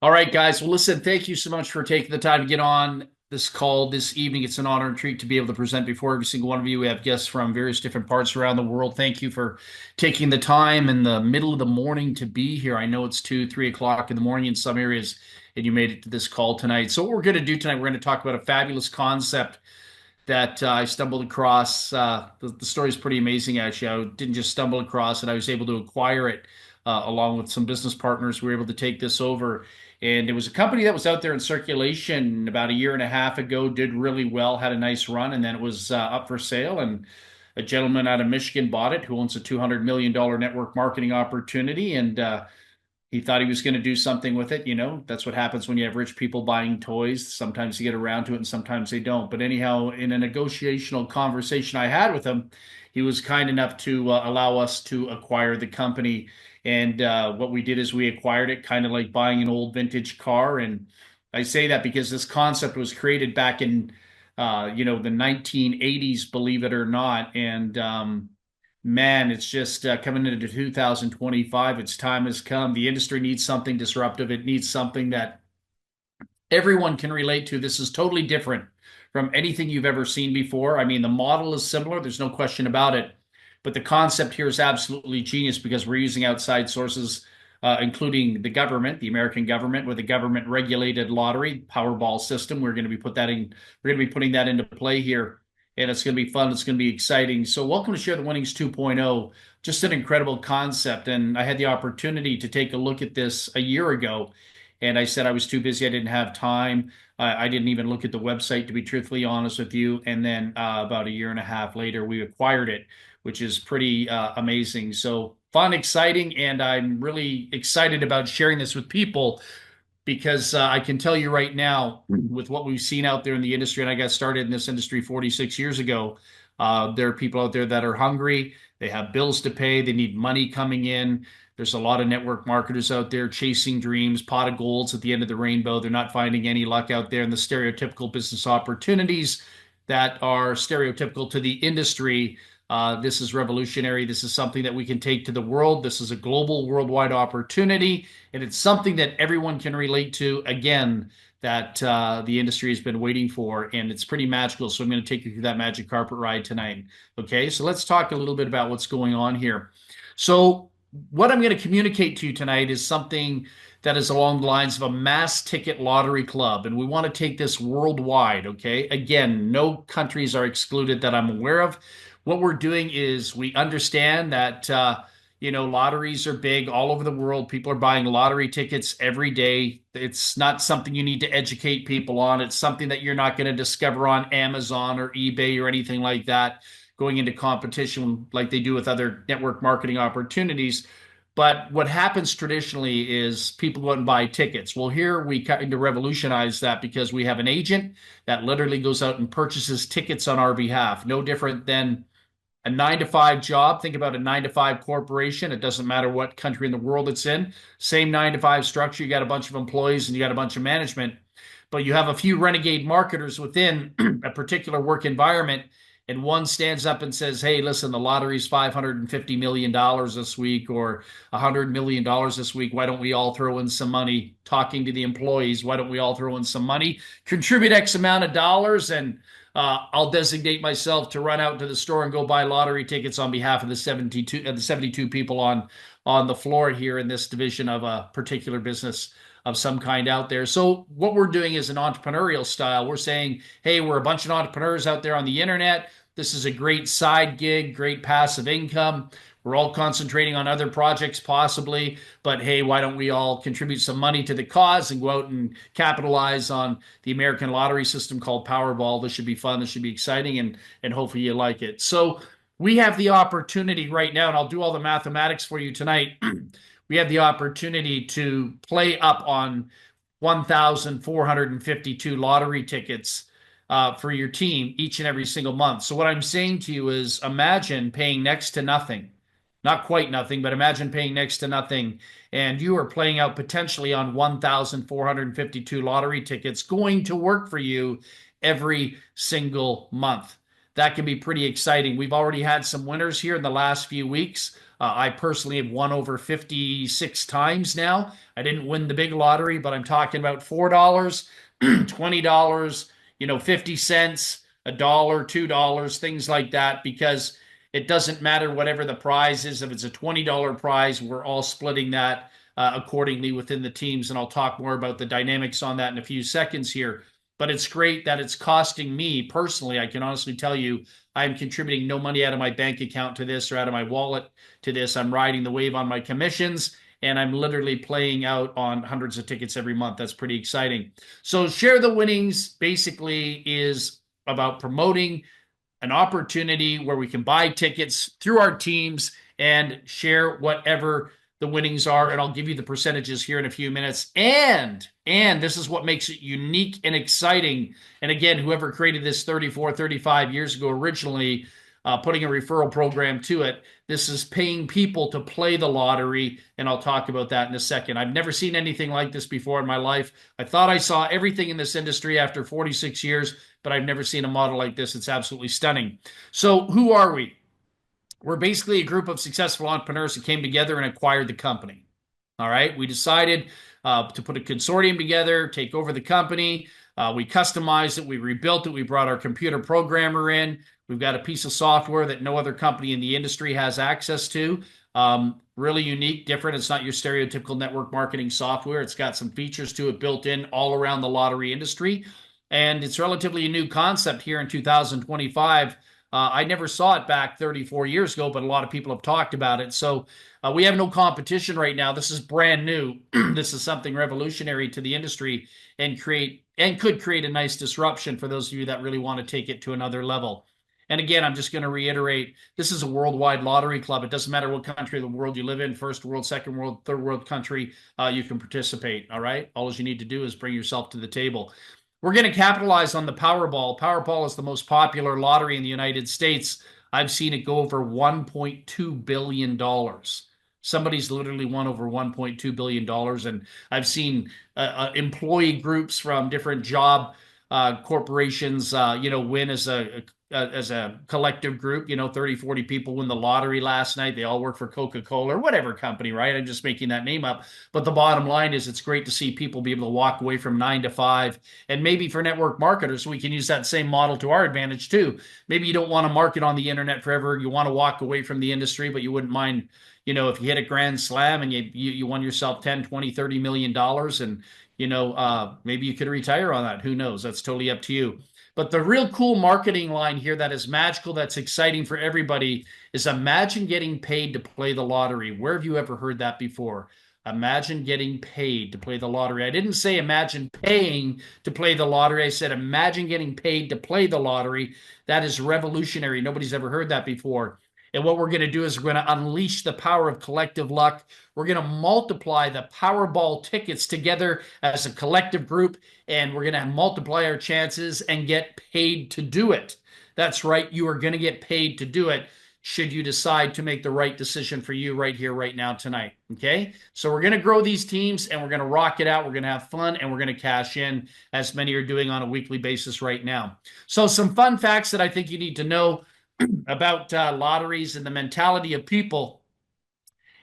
All right, guys. Well, listen, thank you so much for taking the time to get on this call this evening. It's an honor and treat to be able to present before every single one of you. We have guests from various different parts around the world. Thank you for taking the time in the middle of the morning to be here. I know it's 2, 3 o'clock in the morning in some areas, and you made it to this call tonight. So, what we're going to do tonight, we're going to talk about a fabulous concept that I stumbled across. The story is pretty amazing, actually. I didn't just stumble across it, I was able to acquire it along with some business partners. We were able to take this over. And it was a company that was out there in circulation about a year and a half ago, did really well, had a nice run, and then it was up for sale. And a gentleman out of Michigan bought it who owns a $200 million network marketing opportunity. And he thought he was going to do something with it. That's what happens when you have rich people buying toys. Sometimes you get around to it and sometimes they don't. But anyhow, in a negotiational conversation I had with him, he was kind enough to allow us to acquire the company. And what we did is we acquired it kind of like buying an old vintage car. And I say that because this concept was created back in, the 1980s, believe it or not. And man, it's just coming into 2025. Its time has come. The industry needs something disruptive. It needs something that everyone can relate to. This is totally different from anything you've ever seen before. I mean, the model is similar, there's no question about it. But the concept here is absolutely genius because we're using outside sources, including the government, the American government, with a government regulated lottery Powerball system. We're going to be putting that into play here. And it's going to be fun. It's going to be exciting. So, welcome to Share the Winnings 2.0. Just an incredible concept. And I had the opportunity to take a look at this a year ago, and I said I was too busy. I didn't have time. I didn't even look at the website, to be truthfully honest with you. And then about a year and a half later, we acquired it, which is pretty amazing. So fun, exciting, and I'm really excited about sharing this with people because I can tell you right now, with what we've seen out there in the industry, and I got started in this industry 46 years ago, there are people out there that are hungry. They have bills to pay. They need money coming in. There's a lot of network marketers out there chasing dreams, pot of golds at the end of the rainbow. They're not finding any luck out there in the stereotypical business opportunities that are stereotypical to the industry. This is revolutionary. This is something that we can take to the world. This is a global, worldwide opportunity, and it's something that everyone can relate to. Again, that the industry has been waiting for, and it's pretty magical. So I'm going to take you through that magic carpet ride tonight. Okay, so let's talk a little bit about what's going on here. So what I'm going to communicate to you tonight is something that is along the lines of a mass ticket lottery club, and we want to take this worldwide. Okay, again, no countries are excluded that I'm aware of. What we're doing is we understand that lotteries are big all over the world. People are buying lottery tickets every day. It's not something you need to educate people on. It's something that you're not going to discover on Amazon or eBay or anything like that, going into competition like they do with other network marketing opportunities. But what happens traditionally is people go out and buy tickets. Well, here we kind of revolutionize that because we have an agent that literally goes out and purchases tickets on our behalf. No different than a 9 to 5 job. Think about a 9 to 5 corporation. It doesn't matter what country in the world it's in. Same 9 to 5 structure. You got a bunch of employees and you got a bunch of management, but you have a few renegade marketers within a particular work environment. And one stands up and says, "Hey, listen, the lottery's $550 million this week or $100 million this week. Why don't we all throw in some money?" Talking to the employees, why don't we all throw in some money, contribute X amount of dollars, and I'll designate myself to run out to the store and go buy lottery tickets on behalf of the 72 people on the floor here in this division of a particular business of some kind out there. So what we're doing is an entrepreneurial style. We're saying, hey, we're a bunch of entrepreneurs out there on the internet. This is a great side gig, great passive income. We're all concentrating on other projects possibly, but hey, why don't we all contribute some money to the cause and go out and capitalize on the American lottery system called Powerball? This should be fun. This should be exciting, and hopefully you like it. So we have the opportunity right now, and I'll do all the mathematics for you tonight. We have the opportunity to play up on 1,452 lottery tickets for your team each and every single month. So what I'm saying to you is imagine paying next to nothing, not quite nothing, but imagine paying next to nothing, and you are playing out potentially on 1,452 lottery tickets going to work for you every single month. That can be pretty exciting. We've already had some winners here in the last few weeks. I personally have won over 56 times now. I didn't win the big lottery, but I'm talking about $4, $20, 50 cents, a dollar, $2, things like that, because it doesn't matter whatever the prize is. If it's a $20 prize, we're all splitting that accordingly within the teams. And I'll talk more about the dynamics on that in a few seconds here. But it's great that it's costing me personally. I can honestly tell you, I'm contributing no money out of my bank account to this or out of my wallet to this. I'm riding the wave on my commissions, and I'm literally playing out on hundreds of tickets every month. That's pretty exciting. So, Share the Winnings basically is about promoting an opportunity where we can buy tickets through our teams and share whatever the winnings are. And I'll give you the percentages here in a few minutes. And this is what makes it unique and exciting. And again, whoever created this 34, 35 years ago originally, putting a referral program to it, this is paying people to play the lottery. And I'll talk about that in a second. I've never seen anything like this before in my life. I thought I saw everything in this industry after 46 years, but I've never seen a model like this. It's absolutely stunning. So who are we? We're basically a group of successful entrepreneurs that came together and acquired the company. All right. We decided to put a consortium together, take over the company. We customized it. We rebuilt it. We brought our computer programmer in. We've got a piece of software that no other company in the industry has access to. Really unique, different. It's not your stereotypical network marketing software. It's got some features to it built in all around the lottery industry. And it's relatively a new concept here in 2025. I never saw it back 34 years ago, but a lot of people have talked about it. So we have no competition right now. This is brand new. This is something revolutionary to the industry and could create a nice disruption for those of you that really want to take it to another level. And again, I'm just going to reiterate, this is a worldwide lottery club. It doesn't matter what country of the world you live in, first world, second world, third world country, you can participate. All right. All you need to do is bring yourself to the table. We're going to capitalize on the Powerball. Powerball is the most popular lottery in the United States. I've seen it go over $1.2 billion. Somebody's literally won over $1.2 billion. And I've seen employee groups from different job corporations, win as a collective group. 30, 40 people win the lottery last night. They all work for Coca-Cola or whatever company, right? I'm just making that name up. But the bottom line is it's great to see people be able to walk away from 9 to 5. And maybe for network marketers, we can use that same model to our advantage too. Maybe you don't want to market on the internet forever. You want to walk away from the industry, but you wouldn't mind, if you hit a grand slam and you won yourself 10, 20, 30 million dollars, and maybe you could retire on that. Who knows? That's totally up to you. But the real cool marketing line here that is magical, that's exciting for everybody, is imagine getting paid to play the lottery. Where have you ever heard that before? Imagine getting paid to play the lottery. I didn't say imagine paying to play the lottery. I said imagine getting paid to play the lottery. That is revolutionary. Nobody's ever heard that before. And what we're going to do is we're going to unleash the power of collective luck. We're going to multiply the Powerball tickets together as a collective group, and we're going to multiply our chances and get paid to do it. That's right. You are going to get paid to do it should you decide to make the right decision for you right here, right now, tonight. Okay? So we're going to grow these teams, and we're going to rock it out. We're going to have fun, and we're going to cash in, as many are doing on a weekly basis right now. So some fun facts that I think you need to know about lotteries and the mentality of people.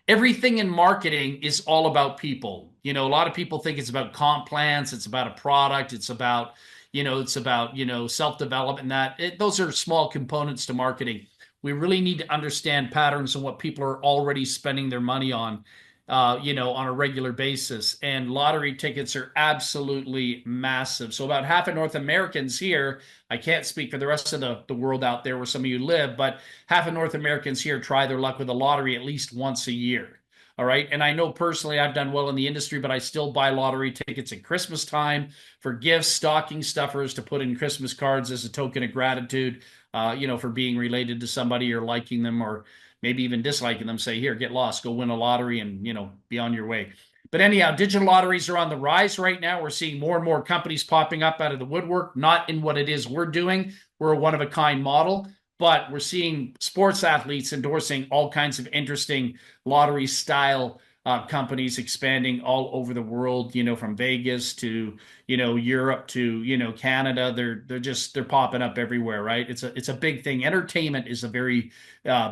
Everything in marketing is all about people. A lot of people think it's about comp plans, it's about a product, it's about self-development. Those are small components to marketing. We really need to understand patterns and what people are already spending their money on, on a regular basis. And lottery tickets are absolutely massive. So about half of North Americans here, I can't speak for the rest of the world out there where some of you live, but half of North Americans here try their luck with a lottery at least once a year. All right. And I know personally I've done well in the industry, but I still buy lottery tickets at Christmas time for gifts, stocking stuffers, to put in Christmas cards as a token of gratitude, for being related to somebody or liking them, or maybe even disliking them. Say, here, get lost, go win a lottery, and, be on your way. But anyhow, digital lotteries are on the rise right now. We're seeing more and more companies popping up out of the woodwork, not in what it is we're doing. We're a one-of-a-kind model. But we're seeing sports athletes endorsing all kinds of interesting lottery-style companies expanding all over the world, from Vegas to, Europe to, Canada. They're popping up everywhere, right? It's a big thing. Entertainment is a very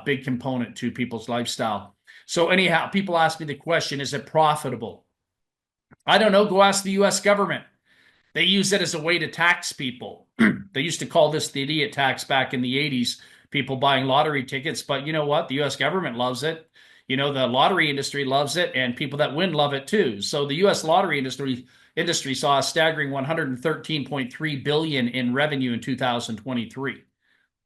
big component to people's lifestyle. So anyhow, people ask me the question, is it profitable? I don't know. Go ask the US government. They use it as a way to tax people. They used to call this the idiot tax back in the 80s, people buying lottery tickets. But you know what? The US government loves it. The lottery industry loves it, and people that win love it too. So the US lottery industry saw a staggering 113.3 billion in revenue in 2023.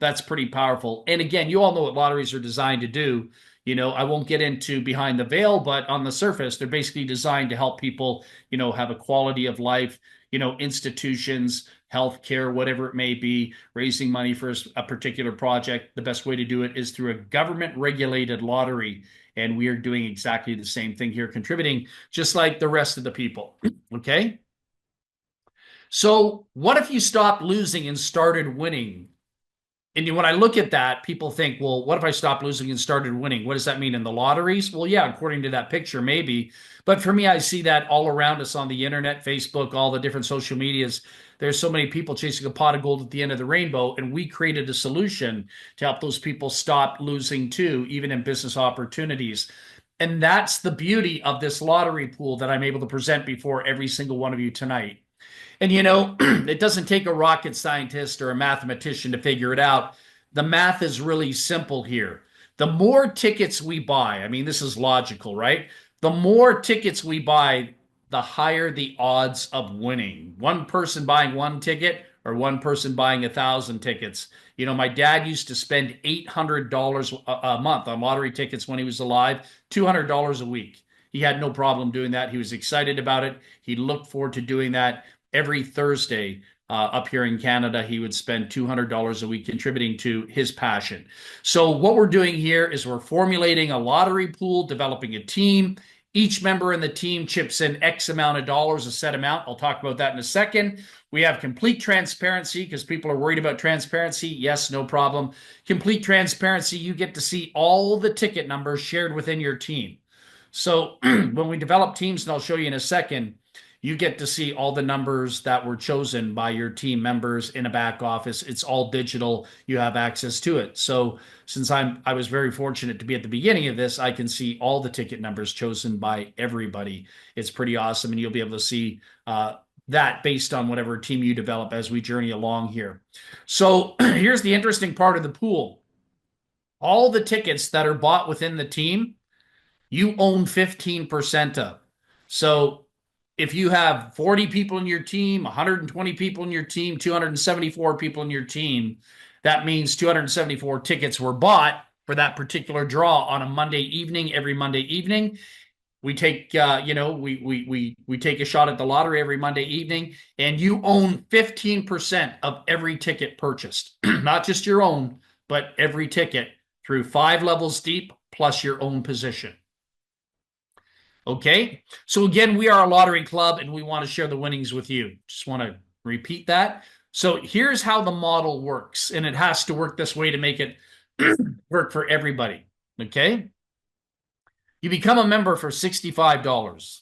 That's pretty powerful. And again, you all know what lotteries are designed to do. I won't get into behind the veil, but on the surface, they're basically designed to help people, have a quality of life, institutions, healthcare, whatever it may be, raising money for a particular project. The best way to do it is through a government regulated lottery. And we are doing exactly the same thing here, contributing just like the rest of the people. Okay. So what if you stopped losing and started winning? And when I look at that, people think, well, what if I stopped losing and started winning? What does that mean in the lotteries? Well, yeah, according to that picture, maybe. But for me, I see that all around us on the internet, Facebook, all the different social medias. There's so many people chasing a pot of gold at the end of the rainbow. And we created a solution to help those people stop losing too, even in business opportunities. And that's the beauty of this lottery pool that I'm able to present before every single one of you tonight. And it doesn't take a rocket scientist or a mathematician to figure it out. The math is really simple here. The more tickets we buy, I mean, this is logical, right? The more tickets we buy, the higher the odds of winning. One person buying one ticket or one person buying 1,000 tickets. My dad used to spend $800 a month on lottery tickets when he was alive, $200 a week. He had no problem doing that. He was excited about it. He looked forward to doing that every Thursday up here in Canada. He would spend $200 a week contributing to his passion. So what we're doing here is we're formulating a lottery pool, developing a team. Each member in the team chips in X amount of dollars, a set amount. I'll talk about that in a second. We have complete transparency because people are worried about transparency. Yes, no problem. Complete transparency. You get to see all the ticket numbers shared within your team. So when we develop teams, and I'll show you in a second, you get to see all the numbers that were chosen by your team members in a back office. It's all digital. You have access to it. So since I was very fortunate to be at the beginning of this, I can see all the ticket numbers chosen by everybody. It's pretty awesome. And you'll be able to see that based on whatever team you develop as we journey along here. So here's the interesting part of the pool. All the tickets that are bought within the team, you own 15% of. So if you have 40 people in your team, 120 people in your team, 274 people in your team, that means 274 tickets were bought for that particular draw on a Monday evening, every Monday evening. We take, we take a shot at the lottery every Monday evening, and you own 15% of every ticket purchased, not just your own, but every ticket through 5 levels deep plus your own position. Okay, so again, we are a lottery club and we want to share the winnings with you. Just want to repeat that. So here's how the model works, and it has to work this way to make it work for everybody. Okay, you become a member for $65.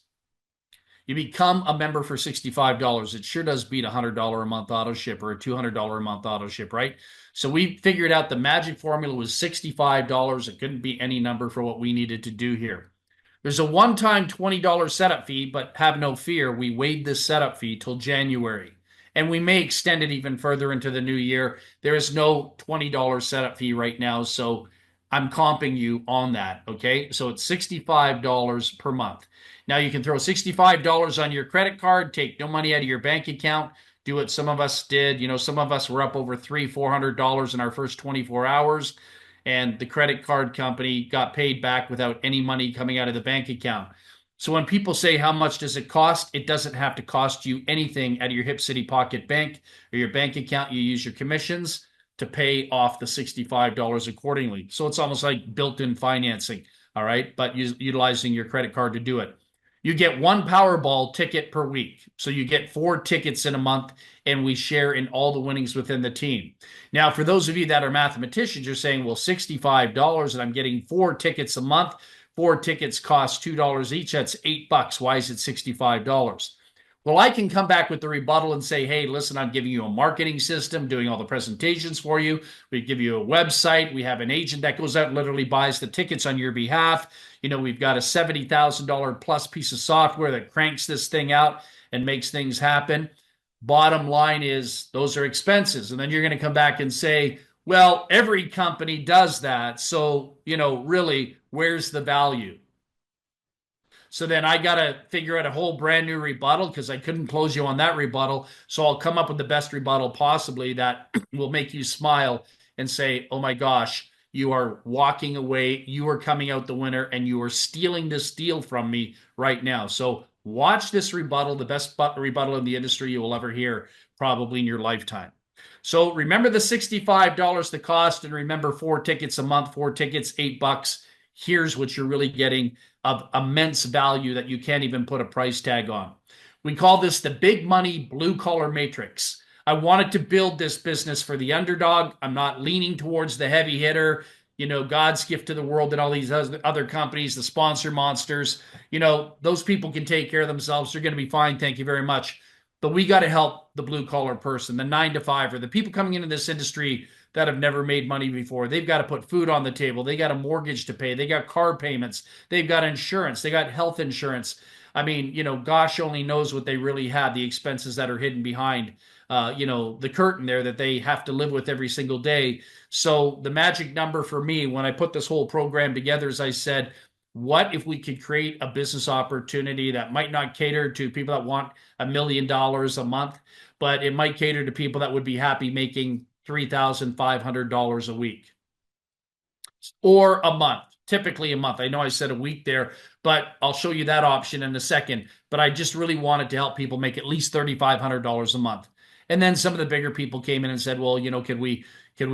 You become a member for $65. It sure does beat a $100 a month auto ship or a $200 a month auto ship, right? So we figured out the magic formula was $65. It couldn't be any number for what we needed to do here. There's a one-time $20 setup fee, but have no fear, we waived this setup fee till January. And we may extend it even further into the new year. There is no $20 setup fee right now, so I'm comping you on that, okay? So it's $65 per month. Now you can throw $65 on your credit card, take no money out of your bank account, do what some of us did. Some of us were up over $300-400 in our first 24 hours. And the credit card company got paid back without any money coming out of the bank account. So when people say, how much does it cost? It doesn't have to cost you anything out of your Hip City Pocket Bank or your bank account. You use your commissions to pay off the $65 accordingly. So it's almost like built-in financing, all right? But utilizing your credit card to do it. You get one Powerball ticket per week. So you get 4 tickets in a month, and we share in all the winnings within the team. Now, for those of you that are mathematicians, you're saying, well, $65 and I'm getting 4 tickets a month. 4 tickets cost $2 each. That's $8. Why is it $65? Well, I can come back with the rebuttal and say, hey, listen, I'm giving you a marketing system, doing all the presentations for you. We give you a website. We have an agent that goes out and literally buys the tickets on your behalf. We've got a $70,000 plus piece of software that cranks this thing out and makes things happen. Bottom line is those are expenses. And then you're going to come back and say, well, every company does that. So, really, where's the value? So then I got to figure out a whole brand new rebuttal because I couldn't close you on that rebuttal. So I'll come up with the best rebuttal possibly that will make you smile and say, oh my gosh, you are walking away. You are coming out the winner and you are stealing this deal from me right now. So watch this rebuttal, the best rebuttal in the industry you will ever hear probably in your lifetime. So remember the $65 the cost, and remember 4 tickets a month, 4 tickets, $8. Here's what you're really getting of immense value that you can't even put a price tag on. We call this the big money blue collar matrix. I wanted to build this business for the underdog. I'm not leaning towards the heavy hitter, God's gift to the world and all these other companies, the sponsor monsters. Those people can take care of themselves. They're going to be fine. Thank you very much. But we got to help the blue collar person, the 9 to 5, or the people coming into this industry that have never made money before. They've got to put food on the table. They got a mortgage to pay. They got car payments. They've got insurance. They got health insurance. I mean, gosh only knows what they really have, the expenses that are hidden behind, the curtain there that they have to live with every single day. So the magic number for me when I put this whole program together is I said, what if we could create a business opportunity that might not cater to people that want $1 million a month, but it might cater to people that would be happy making $3,500 a week or a month, typically a month. I know I said a week there, but I'll show you that option in a second. But I just really wanted to help people make at least $3,500 a month. And then some of the bigger people came in and said, well, can we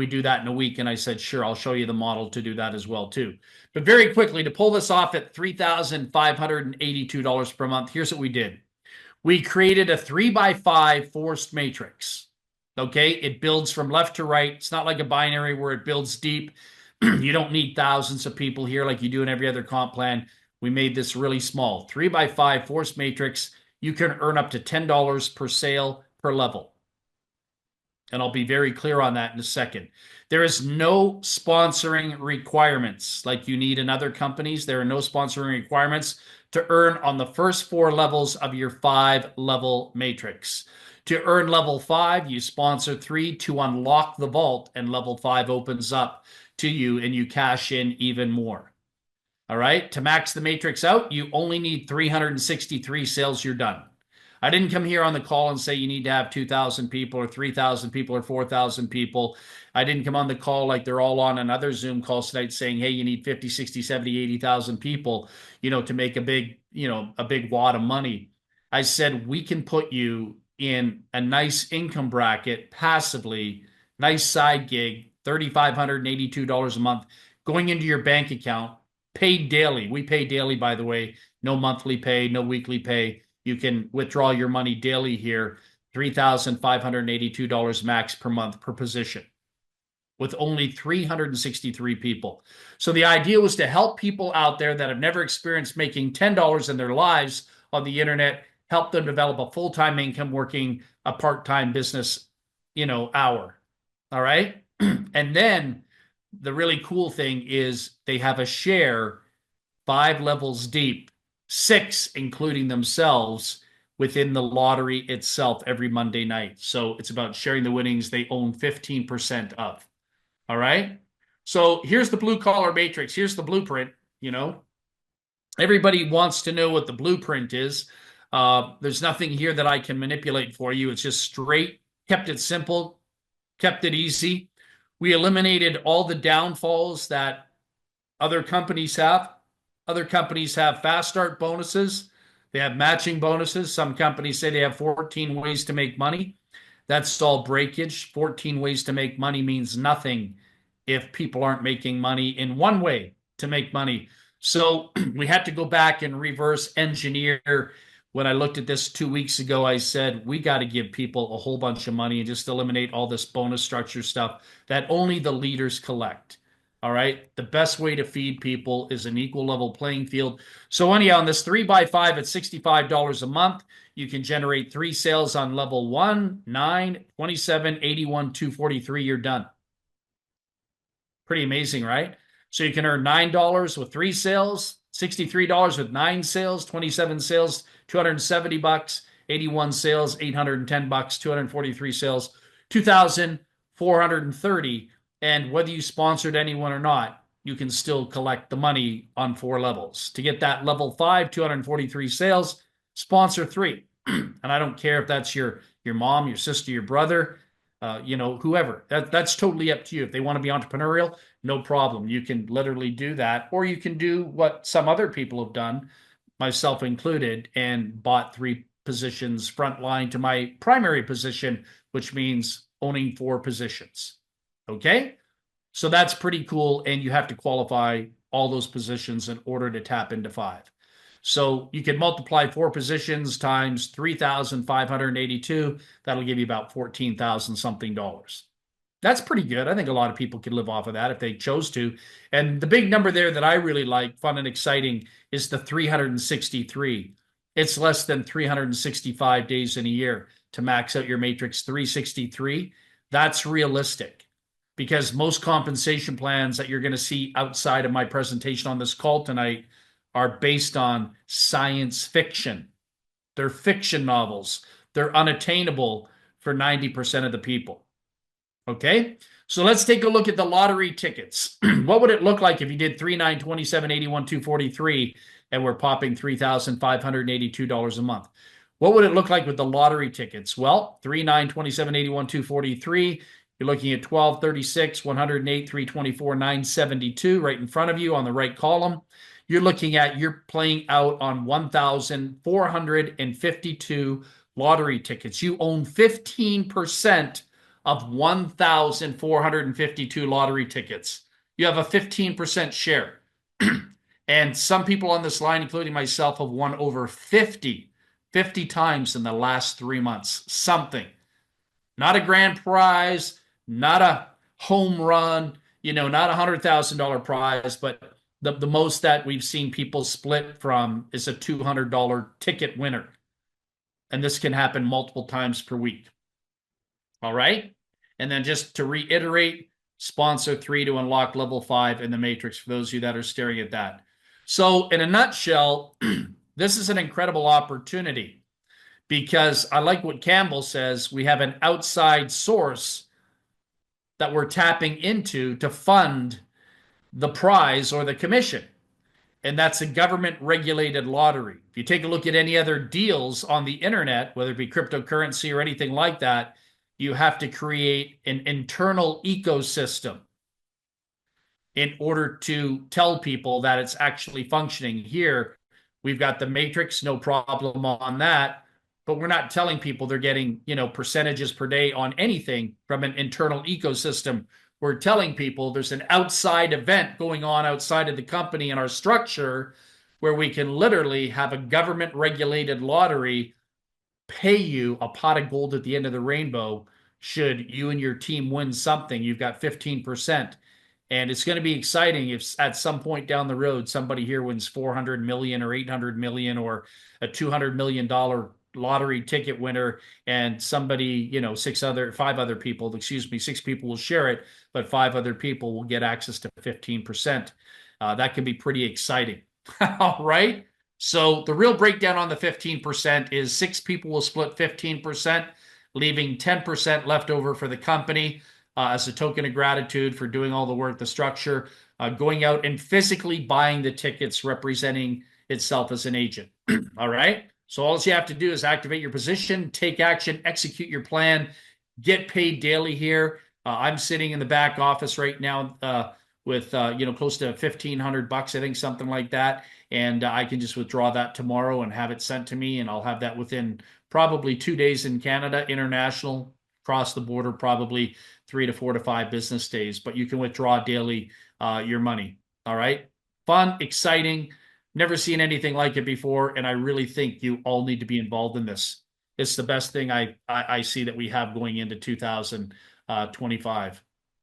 do that in a week? And I said, sure, I'll show you the model to do that as well too. But very quickly, to pull this off at $3,582 per month, here's what we did. We created a 3x5 forced matrix. Okay, it builds from left to right. It's not like a binary where it builds deep. You don't need thousands of people here like you do in every other comp plan. We made this really small. 3x5 forced matrix. You can earn up to $10 per sale per level. And I'll be very clear on that in a second. There is no sponsoring requirements like you need in other companies. There are no sponsoring requirements to earn on the first 4 levels of your 5-level matrix. To earn level 5, you sponsor 3 to unlock the vault, and level 5 opens up to you and you cash in even more. All right. To max the matrix out, you only need 363 sales. You're done. I didn't come here on the call and say you need to have 2,000 people or 3,000 people or 4,000 people. I didn't come on the call like they're all on another Zoom call tonight saying, hey, you need 50, 60, 70, 80,000 people, to make a big wad of money. I said, we can put you in a nice income bracket passively, nice side gig, $3,582 a month going into your bank account, paid daily. We pay daily, by the way, no monthly pay, no weekly pay. You can withdraw your money daily here, $3,582 max per month per position with only 363 people. So the idea was to help people out there that have never experienced making $10 in their lives on the internet, help them develop a full-time income working a part-time business, hour. All right. And then the really cool thing is they have a share 5 levels deep, 6 including themselves within the lottery itself every Monday night. So it's about sharing the winnings they own 15% of. All right. So here's the blue collar matrix. Here's the blueprint. Everybody wants to know what the blueprint is. There's nothing here that I can manipulate for you. It's just straight, kept it simple, kept it easy. We eliminated all the downfalls that other companies have. Other companies have fast start bonuses. They have matching bonuses. Some companies say they have 14 ways to make money. That's all breakage. 14 ways to make money means nothing if people aren't making money in one way to make money. So we had to go back and reverse engineer. When I looked at this 2 weeks ago, I said, we got to give people a whole bunch of money and just eliminate all this bonus structure stuff that only the leaders collect. All right. The best way to feed people is an equal level playing field. So, anyhow, on this 3x5 at $65 a month, you can generate three sales on level 1, 9, 27, 81, 243. You're done. Pretty amazing, right? So you can earn $9 with three sales, $63 with nine sales, 27 sales, $270, 81 sales, $810, 243 sales, 2,430. And whether you sponsored anyone or not, you can still collect the money on four levels. To get that level 5, 243 sales, sponsor three. And I don't care if that's your mom, your sister, your brother, whoever. That's totally up to you. If they want to be entrepreneurial, no problem. You can literally do that, or you can do what some other people have done, myself included, and bought three positions front line to my primary position, which means owning four positions. Okay. So that's pretty cool. And you have to qualify all those positions in order to tap into five. So you can multiply four positions times 3,582. That'll give you about 14,000 something dollars. That's pretty good. I think a lot of people could live off of that if they chose to. And the big number there that I really like, fun and exciting, is the 363. It's less than 365 days in a year to max out your matrix 363. That's realistic because most compensation plans that you're going to see outside of my presentation on this call tonight are based on science fiction. They're fiction novels. They're unattainable for 90% of the people. Okay, so let's take a look at the lottery tickets. What would it look like if you did 3, 9, 27, 81, 243, and we're popping $3,582 a month? What would it look like with the lottery tickets? Well, 3, 9, 27, 81, 243. You're looking at 12, 36, 108, 324, 972 right in front of you on the right column. You're playing out on 1,452 lottery tickets. You own 15% of 1,452 lottery tickets. You have a 15% share. And some people on this line, including myself, have won over 50 times in the last 3 months. Something. Not a grand prize, not a home run, not a $100,000 prize, but the most that we've seen people split from is a $200 ticket winner. And this can happen multiple times per week. All right. And then just to reiterate, sponsor 3 to unlock level 5 in the matrix for those of you that are staring at that. So in a nutshell, this is an incredible opportunity because I like what Campbell says. We have an outside source that we're tapping into to fund the prize or the commission. And that's a government regulated lottery. If you take a look at any other deals on the internet, whether it be cryptocurrency or anything like that, you have to create an internal ecosystem in order to tell people that it's actually functioning. Here, we've got the matrix, no problem on that, but we're not telling people they're getting, percentages per day on anything from an internal ecosystem. We're telling people there's an outside event going on outside of the company and our structure where we can literally have a government regulated lottery pay you a pot of gold at the end of the rainbow should you and your team win something. You've got 15%. And it's going to be exciting if at some point down the road somebody here wins 400 million or 800 million or a $200 million lottery ticket winner, and somebody, 6 people will share it, but 5 other people will get access to 15%. That can be pretty exciting. All right. So the real breakdown on the 15% is 6 people will split 15%, leaving 10% left over for the company as a token of gratitude for doing all the work, the structure, going out and physically buying the tickets, representing itself as an agent. All right. So all you have to do is activate your position, take action, execute your plan, get paid daily here. I'm sitting in the back office right now with close to $1,500, I think, something like that. And I can just withdraw that tomorrow and have it sent to me. And I'll have that within probably 2 days in Canada, international, across the border, probably 3 to 4 to 5 business days. But you can withdraw daily your money. All right. Fun, exciting. Never seen anything like it before. And I really think you all need to be involved in this. It's the best thing I see that we have going into 2025.